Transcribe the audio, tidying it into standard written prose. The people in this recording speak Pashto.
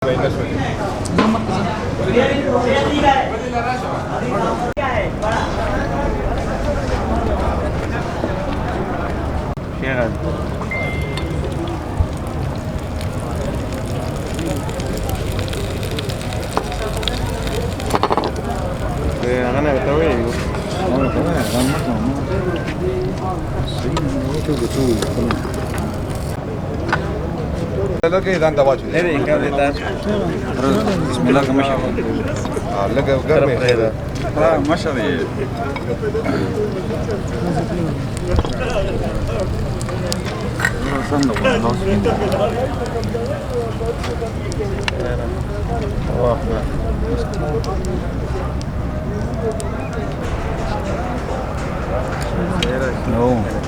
Ganas de estar bien. لقى إذا أنت واجد. إيه كم لتر؟ بسم الله كم شاء لقى قرمي هذا. ما شاء الله. No.